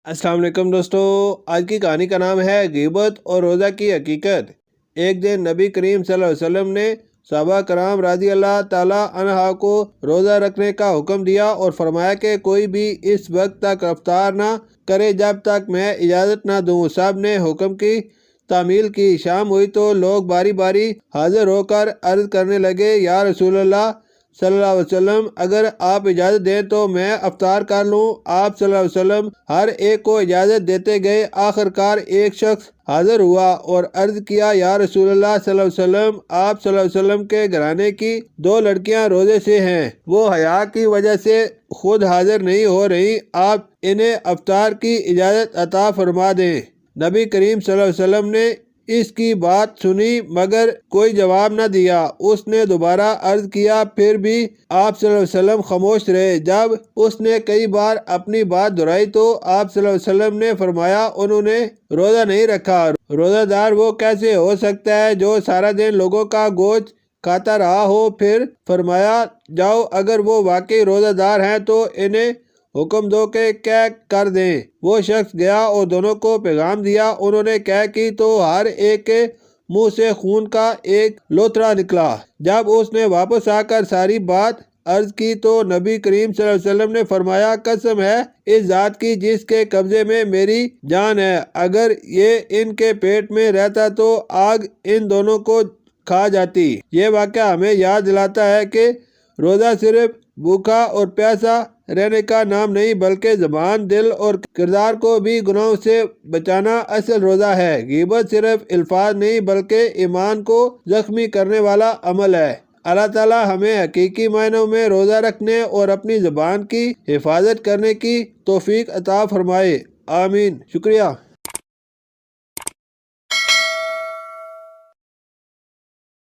السلام علیکم دوستو، آج کی کہانی کا نام ہے غیبت اور روزہ کی حقیقت۔ ایک دن نبی کریم صلی اللہ علیہ وسلم نے صحابہ کرام رضی اللہ تعالیٰ عنہ کو روزہ رکھنے کا حکم دیا اور فرمایا کہ کوئی بھی اس وقت تک افطار نہ کرے جب تک میں اجازت نہ دوں۔ سب نے حکم کی تعمیل کی۔ شام ہوئی تو لوگ باری باری حاضر ہو کر عرض کرنے لگے، یا رسول اللہ صلی اللہ علیہ وسلم، اگر آپ اجازت دیں تو میں افطار کر لوں۔ آپ صلی اللہ علیہ وسلم ہر ایک کو اجازت دیتے گئے۔ آخر کار ایک شخص حاضر ہوا اور عرض کیا، یا رسول اللہ صلی اللہ علیہ وسلم، آپ صلی اللہ علیہ وسلم کے گھرانے کی 2 لڑکیاں روزے سے ہیں، وہ حیا کی وجہ سے خود حاضر نہیں ہو رہی، آپ انہیں افطار کی اجازت عطا فرما دیں۔ نبی کریم صلی اللہ علیہ وسلم نے اس کی بات سنی مگر کوئی جواب نہ دیا۔ اس نے دوبارہ عرض کیا، پھر بھی آپ صلی اللہ علیہ وسلم خاموش رہے۔ جب اس نے کئی بار اپنی بات دہرائی تو آپ صلی اللہ علیہ وسلم نے فرمایا، انہوں نے روزہ نہیں رکھا۔ روزہ دار وہ کیسے ہو سکتا ہے جو سارا دن لوگوں کا گوشت کھاتا رہا ہو؟ پھر فرمایا، جاؤ، اگر وہ واقعی روزہ دار ہیں تو انہیں حکم دو کہ قے کر دیں۔ وہ شخص گیا اور دونوں کو پیغام دیا۔ انہوں نے قے کی تو ہر ایک کے منہ سے خون کا ایک لوتھڑا نکلا۔ جب اس نے واپس آ کر ساری بات عرض کی تو نبی کریم صلی اللہ علیہ وسلم نے فرمایا، قسم ہے اس ذات کی جس کے قبضے میں میری جان ہے، اگر یہ ان کے پیٹ میں رہتا تو آگ ان دونوں کو کھا جاتی۔ یہ واقعہ ہمیں یاد دلاتا ہے کہ روزہ صرف بھوکا اور پیاسا رہنے کا نام نہیں بلکہ زبان، دل اور کردار کو بھی گناہوں سے بچانا اصل روزہ ہے۔ غیبت صرف الفاظ نہیں بلکہ ایمان کو زخمی کرنے والا عمل ہے۔ اللہ تعالیٰ ہمیں حقیقی معنوں میں روزہ رکھنے اور اپنی زبان کی حفاظت کرنے کی توفیق عطا فرمائے، آمین۔ شکریہ۔